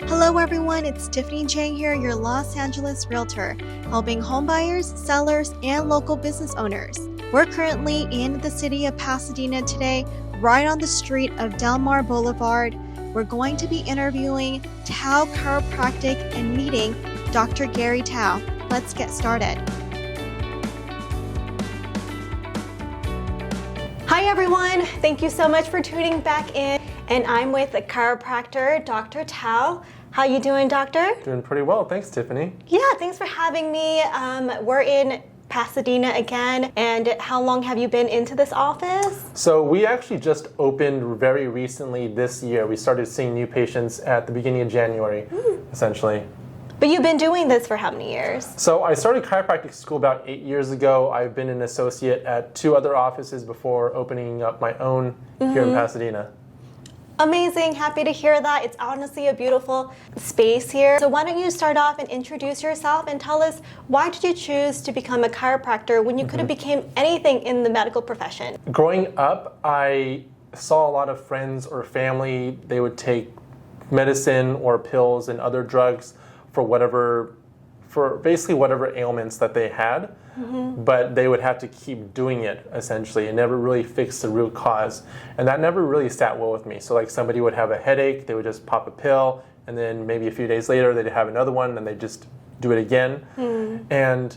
Hello everyone, it's Tiffany Chang here, your Los Angeles realtor, helping homebuyers, sellers, and local business owners. We're currently in the city of Pasadena today, right on the street of Del Mar Boulevard. We're going to be interviewing Tao Chiropractic and meeting Dr. Gary Tao. Let's get started. Hi everyone, thank you so much for tuning back in. And I'm with the chiropractor, Dr. Tao. How you doing, doctor? Doing pretty well, thanks, Tiffany. Yeah, thanks for having me. We're in Pasadena again. And how long have you been into this office? So we actually just opened very recently this year. We started seeing new patients at the beginning of January, essentially. But you've been doing this for how many years? So I started chiropractic school about 8 years ago. I've been an associate at 2 other offices before opening up my own here in Pasadena. Amazing, happy to hear that. It's honestly a beautiful space here. So why don't you start off and introduce yourself and tell us, why did you choose to become a chiropractor when you could have become anything in the medical profession? Growing up, I saw a lot of friends or family, they would take medicine or pills and other drugs for basically whatever ailments that they had, but they would have to keep doing it essentially and never really fix the root cause. And that never really sat well with me. So like somebody would have a headache, they would just pop a pill, and then maybe a few days later they'd have another one and they'd just do it again. And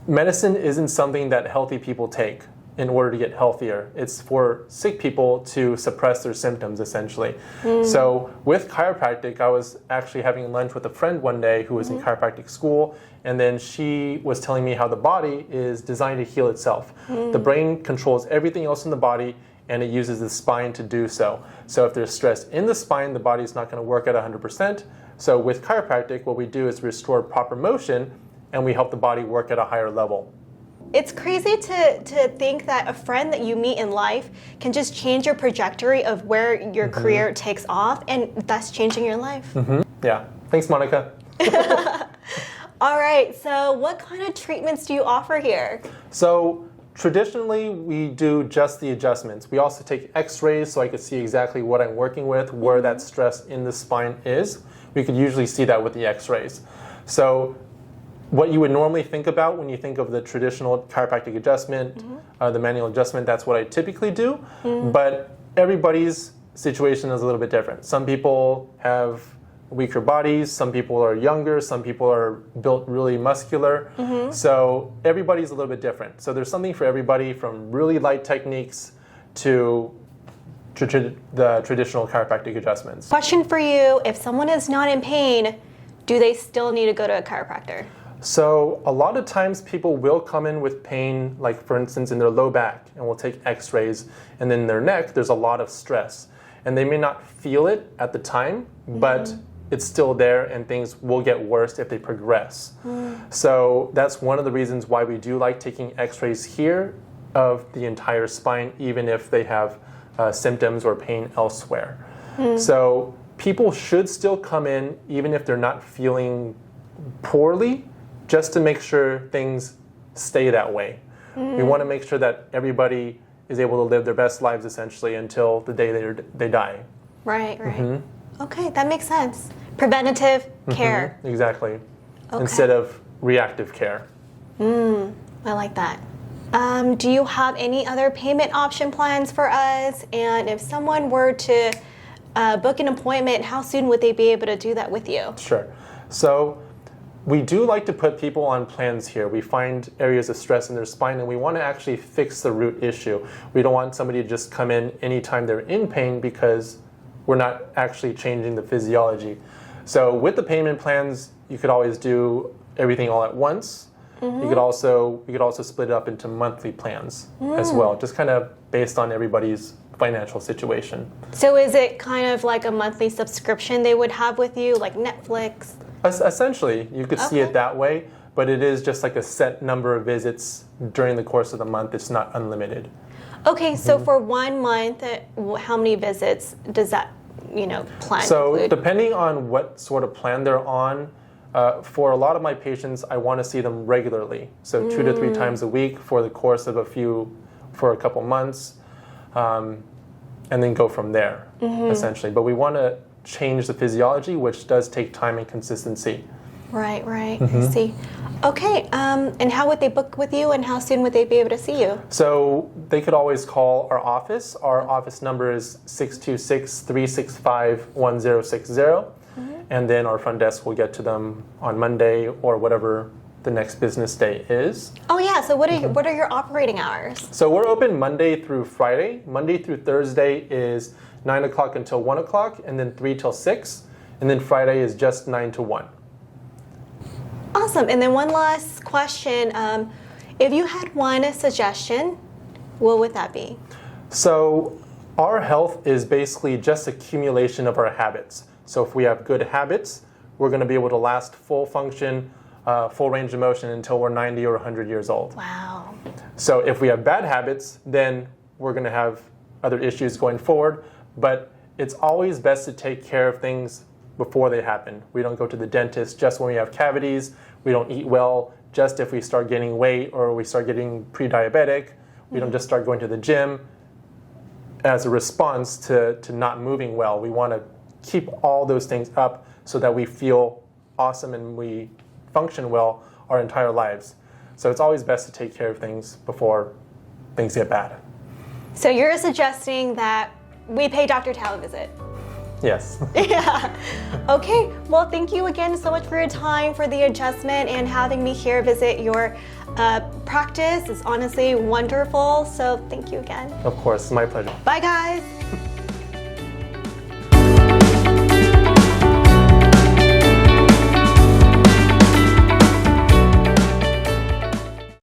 medicine isn't something that healthy people take in order to get healthier. It's for sick people to suppress their symptoms, essentially. So with chiropractic, I was actually having lunch with a friend one day who was in chiropractic school, and then she was telling me how the body is designed to heal itself. The brain controls everything else in the body, and it uses the spine to do so. So if there's stress in the spine, the body's not going to work at 100%. So with chiropractic, what we do is restore proper motion, and we help the body work at a higher level. It's crazy to think that a friend that you meet in life can just change your trajectory of where your career takes off, and that's changing your life. Yeah. Thanks, Monica. All right, so what kind of treatments do you offer here? So traditionally, we do just the adjustments. We also take x-rays so I could see exactly what I'm working with, where that stress in the spine is. We could usually see that with the x-rays. So what you would normally think about when you think of the traditional chiropractic adjustment, the manual adjustment, that's what I typically do. But everybody's situation is a little bit different. Some people have weaker bodies, some people are younger, some people are built really muscular. So everybody's a little bit different. So there's something for everybody, from really light techniques to the traditional chiropractic adjustments. Question for you, if someone is not in pain, do they still need to go to a chiropractor? So a lot of times people will come in with pain, like for instance in their low back, and we'll take x-rays, and then their neck, there's a lot of stress. And they may not feel it at the time, but it's still there, and things will get worse if they progress. So that's one of the reasons why we do like taking x-rays here of the entire spine, even if they have symptoms or pain elsewhere. So people should still come in, even if they're not feeling poorly, just to make sure things stay that way. We want to make sure that everybody is able to live their best lives essentially until the day they die. Right. Okay, that makes sense. Preventative care. Exactly. Okay. Instead of reactive care. I like that. Do you have any other payment option plans for us? And if someone were to book an appointment, how soon would they be able to do that with you? Sure. So we do like to put people on plans here. We find areas of stress in their spine, and we want to actually fix the root issue. We don't want somebody to just come in anytime they're in pain, because we're not actually changing the physiology. So with the payment plans, you could always do everything all at once. We could also split it up into monthly plans as well, just kind of based on everybody's financial situation. So is it kind of like a monthly subscription they would have with you, like Netflix? Essentially, you could see it that way, but it is just like a set number of visits during the course of the month. It's not unlimited. Okay, so for 1 month, how many visits does that, plan So include? depending on what sort of plan they're on, for a lot of my patients, I want to see them regularly. So 2 to 3 times a week for the course of a couple months, and then go from there, essentially. But we want to change the physiology, which does take time and consistency. Right, I see. Okay, and how would they book with you, and how soon would they be able to see you? So they could always call our office. Our office number is 626-365-1060. And then our front desk will get to them on Monday or whatever the next business day is. Oh yeah, so what are your operating hours? So we're open Monday through Friday. Monday through Thursday is 9 o'clock until 1 o'clock, and then 3 till 6. And then Friday is just 9 to 1. Awesome. And then one last question. If you had one suggestion, what would that be? So our health is basically just accumulation of our habits. So if we have good habits, we're going to be able to last full function, full range of motion until we're 90 or 100 years old. Wow. So if we have bad habits, then we're going to have other issues going forward. But it's always best to take care of things before they happen. We don't go to the dentist just when we have cavities. We don't eat well just if we start gaining weight or we start getting pre-diabetic. We don't just start going to the gym as a response to not moving well. We want to keep all those things up so that we feel awesome and we function well our entire lives. So it's always best to take care of things before things get bad. So you're suggesting that we pay Dr. Tao a visit? Yes. Yeah. Okay. Well, thank you again so much for your time, for the adjustment, and having me here visit your practice. It's honestly wonderful. So thank you again. Of course, my pleasure. Bye, guys.